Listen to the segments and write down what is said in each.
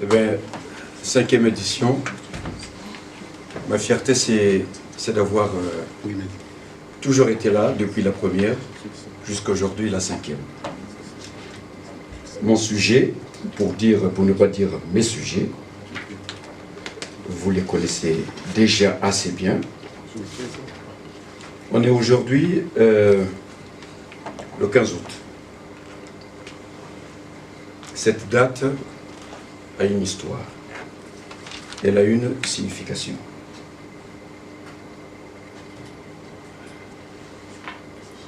Eh bien, 5e édition. Ma fierté, c'est d'avoir toujours été là, depuis la première, jusqu'à aujourd'hui, la 5e. Mon sujet, pour ne pas dire mes sujets, vous les connaissez déjà assez bien. On est aujourd'hui le 15 août. Cette date a une histoire. Elle a une signification.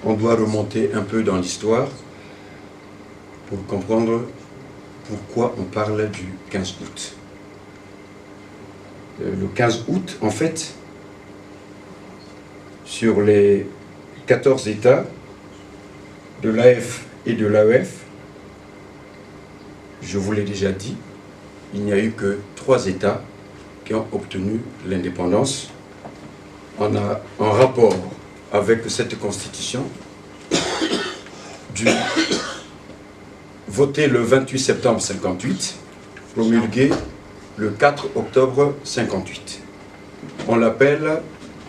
On doit remonter un peu dans l'histoire pour comprendre pourquoi on parle du 15 août. Le 15 août, en fait, sur les 14 États de l'AF et de l'AEF, je vous l'ai déjà dit, il n'y a eu que 3 États qui ont obtenu l'indépendance en rapport avec cette constitution votée le 28 septembre 58, promulguée le 4 octobre 58. On l'appelle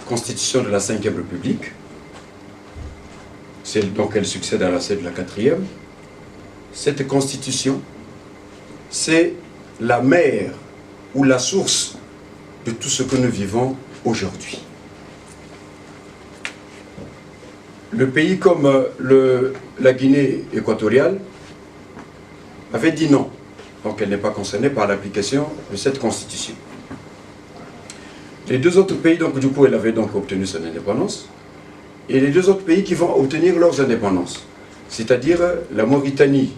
Constitution de la 5e République. Donc elle succède à celle de la 4e. Cette constitution, c'est la mère ou la source de tout ce que nous vivons aujourd'hui. Le pays comme la Guinée équatoriale avait dit non. Donc elle n'est pas concernée par l'application de cette constitution. Les 2 autres pays, donc du coup, elle avait donc obtenu son indépendance. Et les 2 autres pays qui vont obtenir leurs indépendances, c'est-à-dire la Mauritanie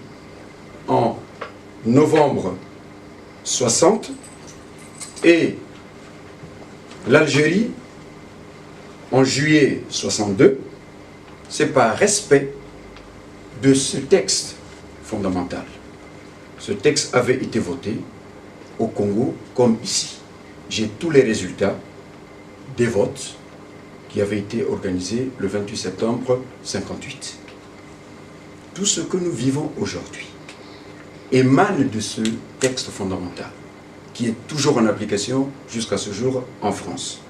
en novembre 60 et l'Algérie en juillet 62, c'est par respect de ce texte fondamental. Ce texte avait été voté au Congo comme ici. J'ai tous les résultats des votes qui avaient été organisés le 28 septembre 58. Tout ce que nous vivons aujourd'hui émane de ce texte fondamental qui est toujours en application jusqu'à ce jour en France.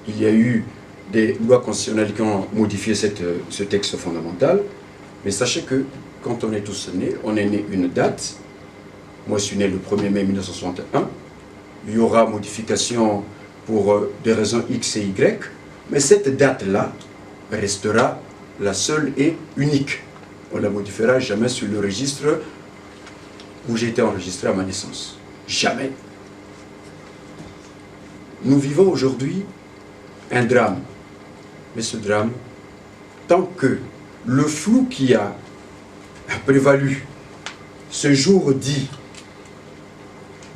Il y a eu des lois constitutionnelles qui ont modifié ce texte fondamental, mais sachez que quand on est tous nés, on est né une date. Moi, je suis né le 1er mai 1961. Il y aura modification pour des raisons X et Y, mais cette date-là restera la seule et unique. On ne la modifiera jamais sur le registre où j'ai été enregistré à ma naissance. Jamais. Nous vivons aujourd'hui un drame. Mais ce drame, tant que le flou qui a prévalu ce jour dit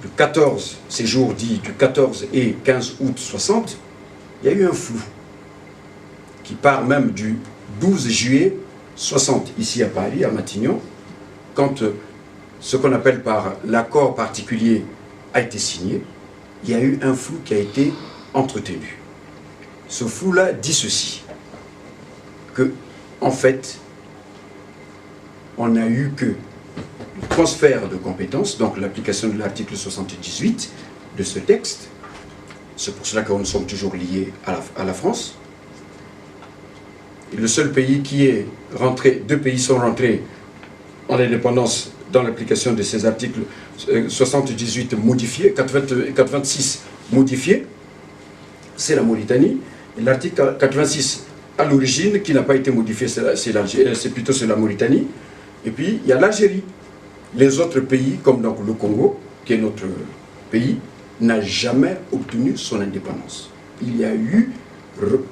du 14, ces jours dits du 14 et 15 août 60, il y a eu un flou qui part même du 12 juillet 60, ici à Paris, à Matignon, quand ce qu'on appelle par l'accord particulier a été signé, il y a eu un flou qui a été entretenu. Ce flou-là dit ceci, que, en fait, on n'a eu que le transfert de compétences, donc l'application de l'article 78 de ce texte. C'est pour cela que nous sommes toujours liés à la France. Et le seul pays qui est rentré, 2 pays sont rentrés en indépendance dans l'application de ces articles 78 modifiés, 86 modifiés, c'est la Mauritanie. Et l'article 86 à l'origine, qui n'a pas été modifié, c'est plutôt la Mauritanie. Et puis il y a l'Algérie. Les autres pays, comme donc le Congo, qui est notre pays, n'a jamais obtenu son indépendance. Il y a eu,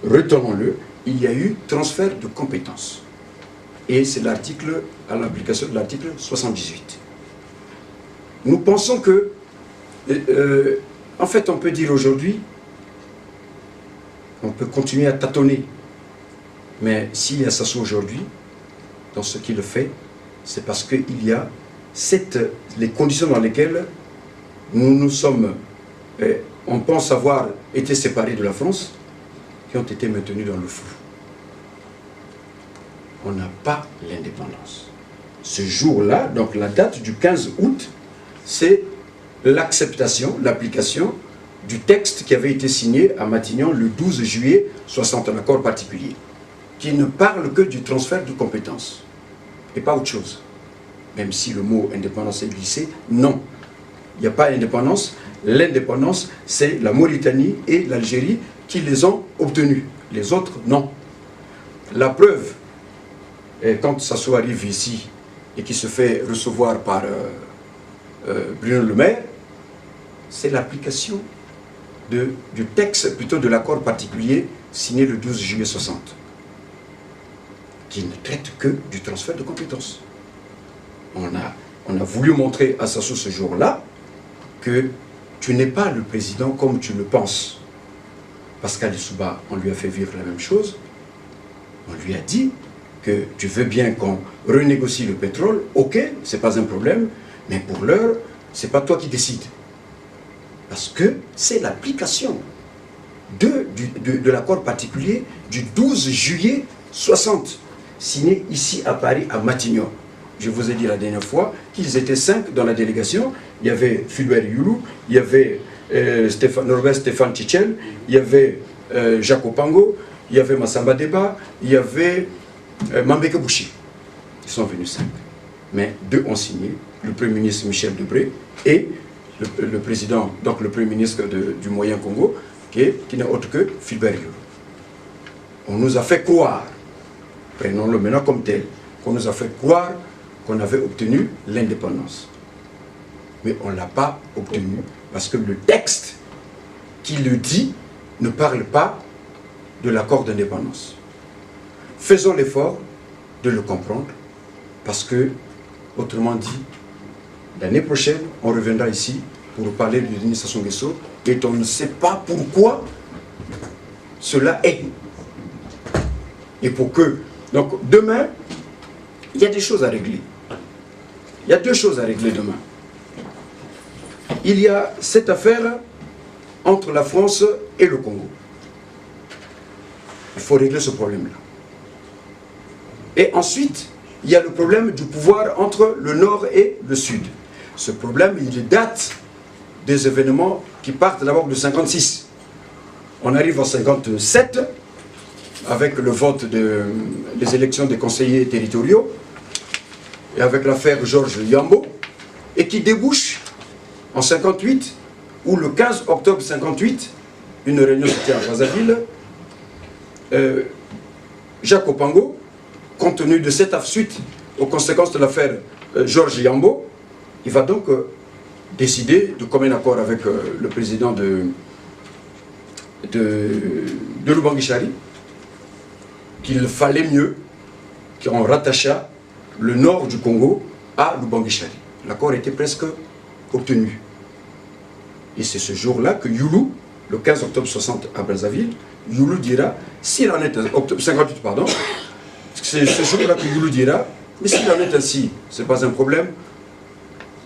retenons-le, il y a eu transfert de compétences. Et c'est l'article, à l'application de l'article 78. Nous pensons que, en fait, on peut dire aujourd'hui, on peut continuer à tâtonner. Mais s'il y a ça aujourd'hui, dans ce qu'il fait, c'est parce qu'il y a les conditions dans lesquelles nous sommes, on pense avoir été séparés de la France, qui ont été maintenus dans le flou. On n'a pas l'indépendance. Ce jour-là, donc la date du 15 août, c'est l'acceptation, l'application du texte qui avait été signé à Matignon le 12 juillet 60, un accord particulier, qui ne parle que du transfert de compétences, et pas autre chose. Même si le mot indépendance est glissé, non. Il n'y a pas d'indépendance. L'indépendance, c'est la Mauritanie et l'Algérie qui les ont obtenus. Les autres, non. La preuve, quand Sassou arrive ici et qui se fait recevoir par Bruno Le Maire, c'est l'application du texte, plutôt de l'accord particulier signé le 12 juillet 60, qui ne traite que du transfert de compétences. On a voulu montrer à Sassou ce jour-là que tu n'es pas le président comme tu le penses. Pascal Lissouba, on lui a fait vivre la même chose. On lui a dit que tu veux bien qu'on renégocie le pétrole, ok, c'est pas un problème, mais pour l'heure, c'est pas toi qui décides. Parce que c'est l'application de l'accord particulier du 12 juillet 60, signé ici à Paris, à Matignon. Je vous ai dit la dernière fois qu'ils étaient 5 dans la délégation. Il y avait Fulbert Youlou, il y avait Norbert Stéphane Tchichel, il y avait Jacques Opango, il y avait Massamba Deba, il y avait Mambeke Bouchi. Ils sont venus 5. Mais 2 ont signé, le Premier ministre Michel Debré et le président, donc le Premier ministre du Moyen Congo, qui n'est autre que Fulbert Youlou. On nous a fait croire, prenons-le maintenant comme tel, qu'on nous a fait croire qu'on avait obtenu l'indépendance. Mais on ne l'a pas obtenu parce que le texte qui le dit ne parle pas de l'accord d'indépendance. Faisons l'effort de le comprendre parce que, autrement dit, l'année prochaine, on reviendra ici pour parler de Denis Sassou Nguesso et on ne sait pas pourquoi cela est. Et pour que... Donc, demain, il y a des choses à régler. Il y a 2 choses à régler demain. Il y a cette affaire entre la France et le Congo. Il faut régler ce problème-là. Et ensuite, il y a le problème du pouvoir entre le Nord et le Sud. Ce problème, il date des événements qui partent d'abord de 56. On arrive en 57 avec le vote des élections des conseillers territoriaux et avec l'affaire Georges Yambo, et qui débouche en 58, où le 15 octobre 58, une réunion se tient à Brazzaville, Jacques Opango, compte tenu de cette suite aux conséquences de l'affaire Georges Yambo, il va donc décider de commun accord avec le président de Lubangui-Chari, qu'il fallait mieux qu'on rattachât le nord du Congo à Lubangui-Chari. L'accord était presque obtenu. Et c'est ce jour-là que Youlou, le 15 octobre 60 à Brazzaville, Youlou dira, s'il en est octobre 58, pardon, c'est ce jour-là que Youlou dira, mais s'il en est ainsi, ce n'est pas un problème.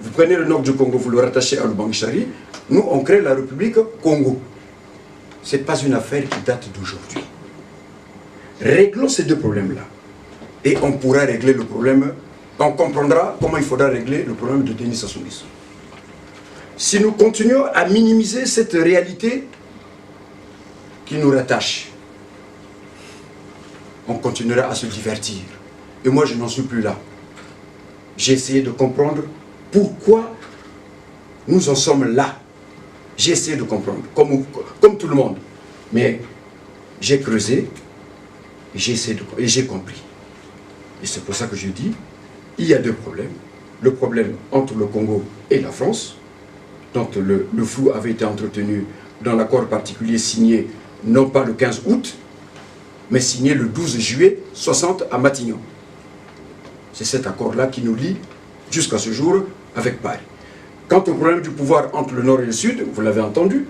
Vous prenez le nord du Congo, vous le rattachez à Lubangui-Chari, nous on crée la République Congo. Ce n'est pas une affaire qui date d'aujourd'hui. Réglons ces 2 problèmes-là. Et on pourra régler le problème, on comprendra comment il faudra régler le problème de Denis Sassou Nguesso. Si nous continuons à minimiser cette réalité qui nous rattache, on continuera à se divertir. Et moi, je n'en suis plus là. J'ai essayé de comprendre pourquoi nous en sommes là. J'ai essayé de comprendre, comme tout le monde. Mais j'ai creusé, et j'ai compris. Et c'est pour ça que je dis, il y a 2 problèmes. Le problème entre le Congo et la France, dont le flou avait été entretenu dans l'accord particulier signé, non pas le 15 août, mais signé le 12 juillet 60 à Matignon. C'est cet accord-là qui nous lie jusqu'à ce jour avec Paris. Quant au problème du pouvoir entre le Nord et le Sud, vous l'avez entendu,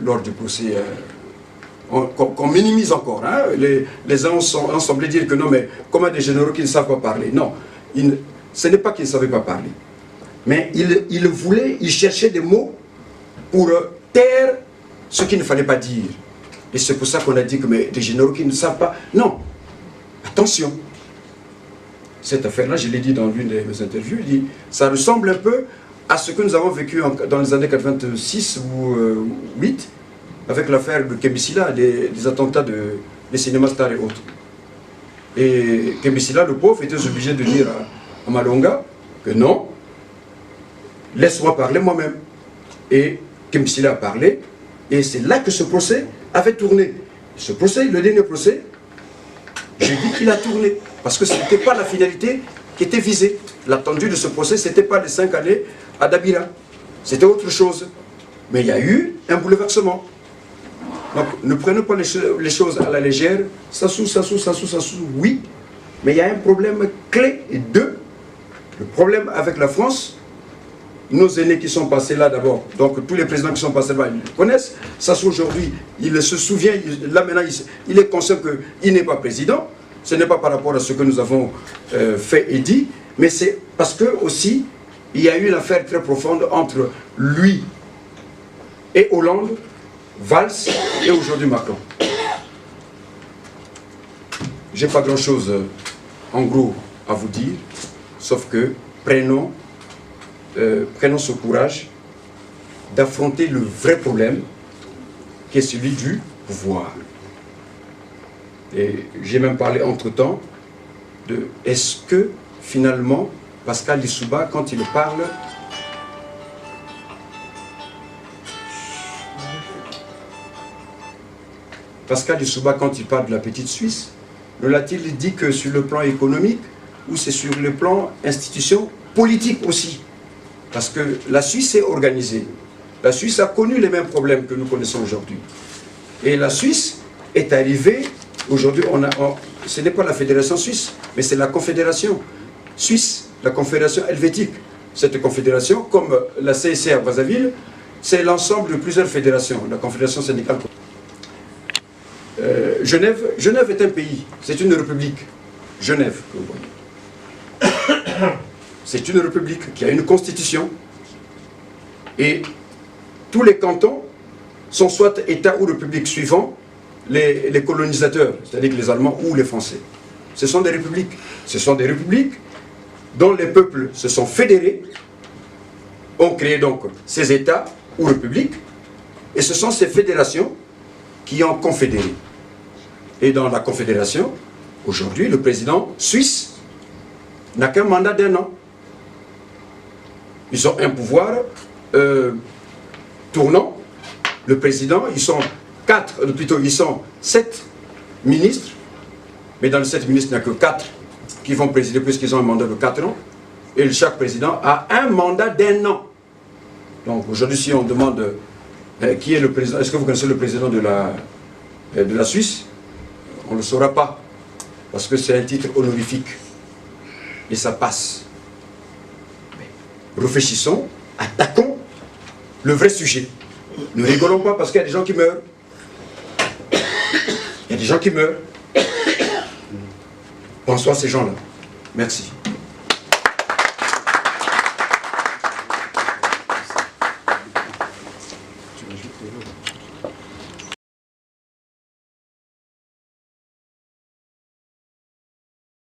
lors du procès, qu'on minimise encore. Hein, les uns ont semblé dire que non, mais comment des généraux qui ne savent pas parler. Non, ce n'est pas qu'ils ne savaient pas parler. Mais ils cherchaient des mots pour taire ce qu'il ne fallait pas dire. Et c'est pour ça qu'on a dit que mais, des généraux qui ne savent pas. Non, attention. Cette affaire-là, je l'ai dit dans l'une de mes interviews, ça ressemble un peu à ce que nous avons vécu dans les années 86 ou 8, avec l'affaire de Kembisila, des attentats des cinémas stars et autres. Et Kembisila, le pauvre, était obligé de dire à Malonga que non, laisse-moi parler moi-même. Et Kembisila a parlé, et c'est là que ce procès avait tourné. Ce procès, le dernier procès, j'ai dit qu'il a tourné, parce que ce n'était pas la finalité qui était visée. L'attendu de ce procès, ce n'était pas les 5 années à Dabira, c'était autre chose. Mais il y a eu un bouleversement. Donc ne prenons pas les choses à la légère, ça sous, oui, mais il y a un problème clé, et deux, le problème avec la France, nos aînés qui sont passés là d'abord, donc tous les présidents qui sont passés là, ils le connaissent, Sassou aujourd'hui, il se souvient, là maintenant il est conscient qu'il n'est pas président, ce n'est pas par rapport à ce que nous avons fait et dit, mais c'est parce que aussi, il y a eu une affaire très profonde entre lui et Hollande, Valls et aujourd'hui Macron. J'ai pas grand chose en gros à vous dire, sauf que prenons ce courage d'affronter le vrai problème qui est celui du pouvoir. Et j'ai même parlé entre-temps de est-ce que finalement Pascal Lissouba, quand il parle, de la petite Suisse, ne l'a-t-il dit que sur le plan économique ou c'est sur le plan institution politique aussi? Parce que la Suisse est organisée. La Suisse a connu les mêmes problèmes que nous connaissons aujourd'hui. Et la Suisse est arrivée, aujourd'hui, ce n'est pas la fédération suisse, mais c'est la confédération suisse, la confédération helvétique. Cette confédération, comme la CSC à Brazzaville, c'est l'ensemble de plusieurs fédérations, la confédération syndicale. Genève est un pays, c'est une république. Genève, que vous voyez. C'est une république qui a une constitution et tous les cantons sont soit État ou république suivant les colonisateurs, c'est-à-dire les Allemands ou les Français. Ce sont des républiques. Ce sont des républiques dont les peuples se sont fédérés, ont créé donc ces États ou républiques, et ce sont ces fédérations qui ont confédéré. Et dans la confédération, aujourd'hui, le président suisse n'a qu'un mandat d'1 an. Ils ont un pouvoir tournant. Le président, ils sont 7 ministres, mais dans les 7 ministres, il n'y a que 4 qui vont présider puisqu'ils ont un mandat de 4 ans. Et chaque président a un mandat d'1 an. Donc aujourd'hui, si on demande qui est le président, est-ce que vous connaissez le président de la Suisse? On ne le saura pas, parce que c'est un titre honorifique. Et ça passe. Mais réfléchissons, attaquons le vrai sujet. Ne rigolons pas parce qu'il y a des gens qui meurent. Il y a des gens qui meurent. Pensons à ces gens-là. Merci.